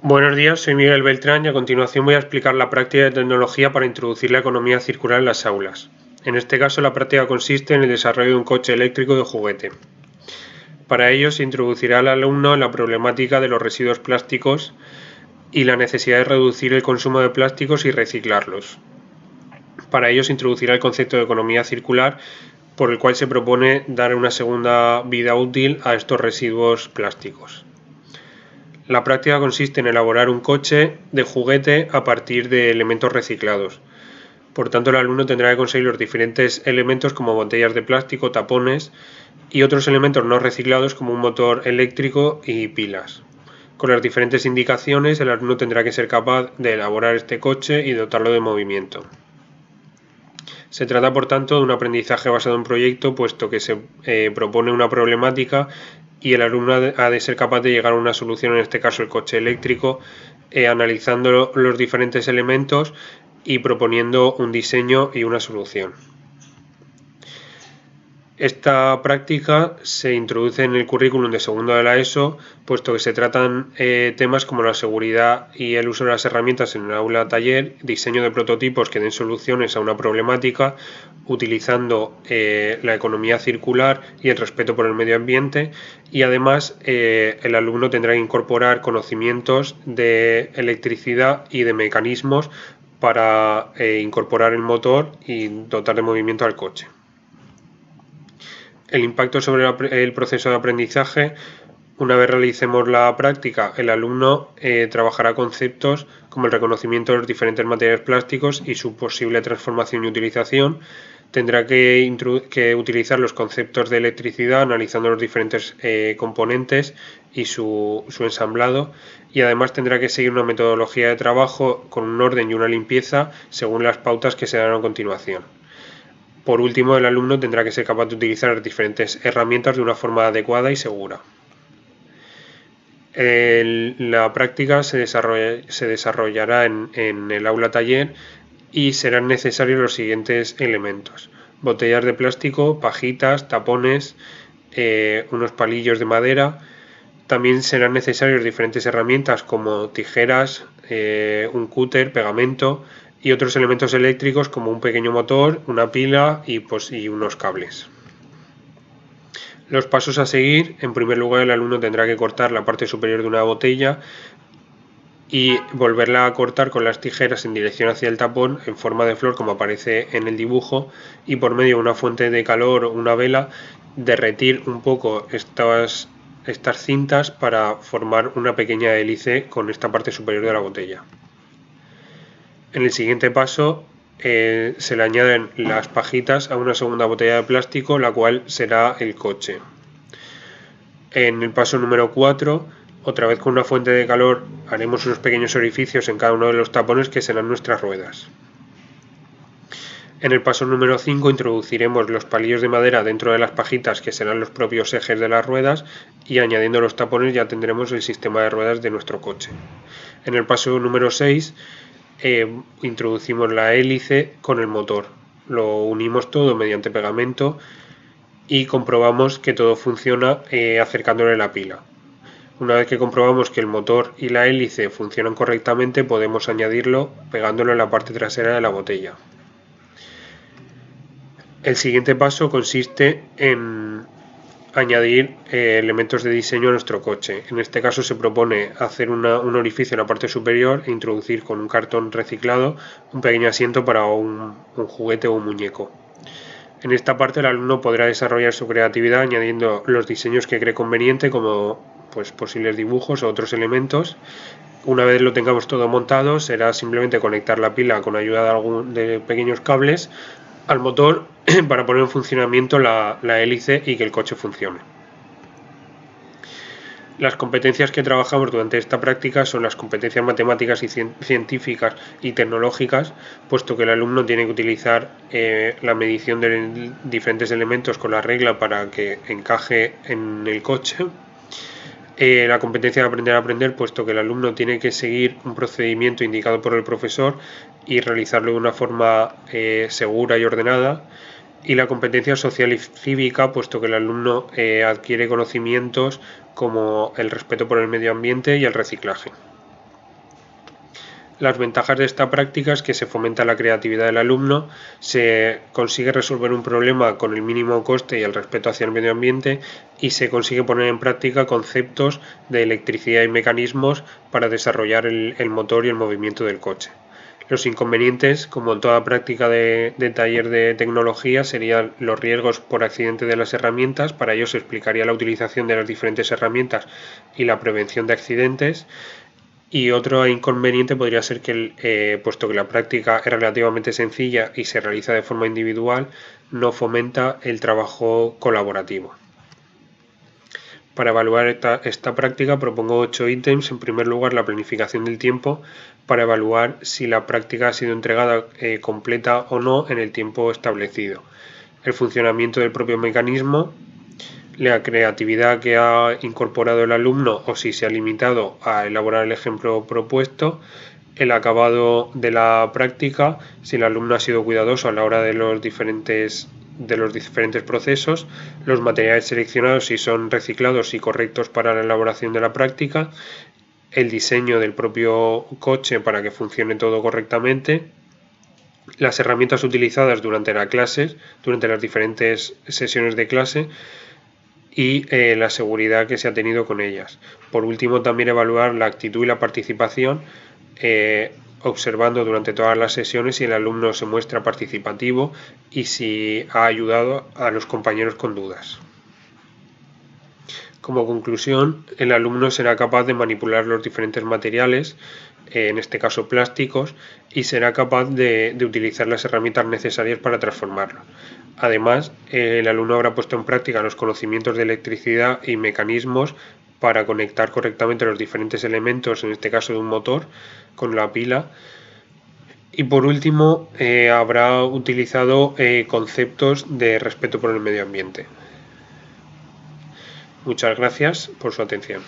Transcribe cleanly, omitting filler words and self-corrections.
Buenos días, soy Miguel Beltrán y a continuación voy a explicar la práctica de tecnología para introducir la economía circular en las aulas. En este caso, la práctica consiste en el desarrollo de un coche eléctrico de juguete. Para ello, se introducirá al alumno en la problemática de los residuos plásticos y la necesidad de reducir el consumo de plásticos y reciclarlos. Para ello, se introducirá el concepto de economía circular, por el cual se propone dar una segunda vida útil a estos residuos plásticos. La práctica consiste en elaborar un coche de juguete a partir de elementos reciclados. Por tanto, el alumno tendrá que conseguir los diferentes elementos como botellas de plástico, tapones y otros elementos no reciclados como un motor eléctrico y pilas. Con las diferentes indicaciones, el alumno tendrá que ser capaz de elaborar este coche y dotarlo de movimiento. Se trata, por tanto, de un aprendizaje basado en proyecto, puesto que se propone una problemática y el alumno ha de ser capaz de llegar a una solución, en este caso el coche eléctrico, analizando los diferentes elementos y proponiendo un diseño y una solución. Esta práctica se introduce en el currículum de segundo de la ESO, puesto que se tratan temas como la seguridad y el uso de las herramientas en el aula taller, diseño de prototipos que den soluciones a una problemática, utilizando la economía circular y el respeto por el medio ambiente, y además el alumno tendrá que incorporar conocimientos de electricidad y de mecanismos para incorporar el motor y dotar de movimiento al coche. El impacto sobre el proceso de aprendizaje: una vez realicemos la práctica, el alumno trabajará conceptos como el reconocimiento de los diferentes materiales plásticos y su posible transformación y utilización. Tendrá que utilizar los conceptos de electricidad analizando los diferentes componentes y su ensamblado, y además tendrá que seguir una metodología de trabajo con un orden y una limpieza según las pautas que se dan a continuación. Por último, el alumno tendrá que ser capaz de utilizar las diferentes herramientas de una forma adecuada y segura. La práctica se desarrollará en el aula taller y serán necesarios los siguientes elementos: botellas de plástico, pajitas, tapones, unos palillos de madera. También serán necesarias diferentes herramientas como tijeras, un cúter, pegamento y otros elementos eléctricos como un pequeño motor, una pila y unos cables. Los pasos a seguir: en primer lugar, el alumno tendrá que cortar la parte superior de una botella y volverla a cortar con las tijeras en dirección hacia el tapón en forma de flor, como aparece en el dibujo, y por medio de una fuente de calor o una vela derretir un poco estas cintas para formar una pequeña hélice con esta parte superior de la botella. En el siguiente paso se le añaden las pajitas a una segunda botella de plástico, la cual será el coche. En el paso número 4, otra vez con una fuente de calor, haremos unos pequeños orificios en cada uno de los tapones que serán nuestras ruedas. En el paso número 5 introduciremos los palillos de madera dentro de las pajitas, que serán los propios ejes de las ruedas, y añadiendo los tapones ya tendremos el sistema de ruedas de nuestro coche. En el paso número 6 introducimos la hélice con el motor. Lo unimos todo mediante pegamento y comprobamos que todo funciona acercándole la pila. Una vez que comprobamos que el motor y la hélice funcionan correctamente, podemos añadirlo pegándolo en la parte trasera de la botella. El siguiente paso consiste en añadir elementos de diseño a nuestro coche. En este caso se propone hacer un orificio en la parte superior e introducir con un cartón reciclado un pequeño asiento para un juguete o un muñeco. En esta parte el alumno podrá desarrollar su creatividad añadiendo los diseños que cree conveniente, como posibles dibujos o otros elementos. Una vez lo tengamos todo montado, será simplemente conectar la pila con ayuda de pequeños cables al motor para poner en funcionamiento la hélice y que el coche funcione. Las competencias que trabajamos durante esta práctica son las competencias matemáticas y científicas y tecnológicas, puesto que el alumno tiene que utilizar la medición de diferentes elementos con la regla para que encaje en el coche. La competencia de aprender a aprender, puesto que el alumno tiene que seguir un procedimiento indicado por el profesor y realizarlo de una forma segura y ordenada. Y la competencia social y cívica, puesto que el alumno adquiere conocimientos como el respeto por el medio ambiente y el reciclaje. Las ventajas de esta práctica es que se fomenta la creatividad del alumno, se consigue resolver un problema con el mínimo coste y el respeto hacia el medio ambiente y se consigue poner en práctica conceptos de electricidad y mecanismos para desarrollar el motor y el movimiento del coche. Los inconvenientes, como en toda práctica de taller de tecnología, serían los riesgos por accidente de las herramientas. Para ello se explicaría la utilización de las diferentes herramientas y la prevención de accidentes. Y otro inconveniente podría ser que, puesto que la práctica es relativamente sencilla y se realiza de forma individual, no fomenta el trabajo colaborativo. Para evaluar esta práctica propongo 8 ítems. En primer lugar, la planificación del tiempo para evaluar si la práctica ha sido entregada completa o no en el tiempo establecido. El funcionamiento del propio mecanismo, la creatividad que ha incorporado el alumno o si se ha limitado a elaborar el ejemplo propuesto, el acabado de la práctica, si el alumno ha sido cuidadoso a la hora de los diferentes procesos, los materiales seleccionados si son reciclados y correctos para la elaboración de la práctica, el diseño del propio coche para que funcione todo correctamente, las herramientas utilizadas durante las diferentes sesiones de clase y la seguridad que se ha tenido con ellas. Por último, también evaluar la actitud y la participación, observando durante todas las sesiones si el alumno se muestra participativo y si ha ayudado a los compañeros con dudas. Como conclusión, el alumno será capaz de manipular los diferentes materiales, en este caso plásticos, y será capaz de utilizar las herramientas necesarias para transformarlos. Además, el alumno habrá puesto en práctica los conocimientos de electricidad y mecanismos para conectar correctamente los diferentes elementos, en este caso de un motor, con la pila. Y por último, habrá utilizado conceptos de respeto por el medio ambiente. Muchas gracias por su atención.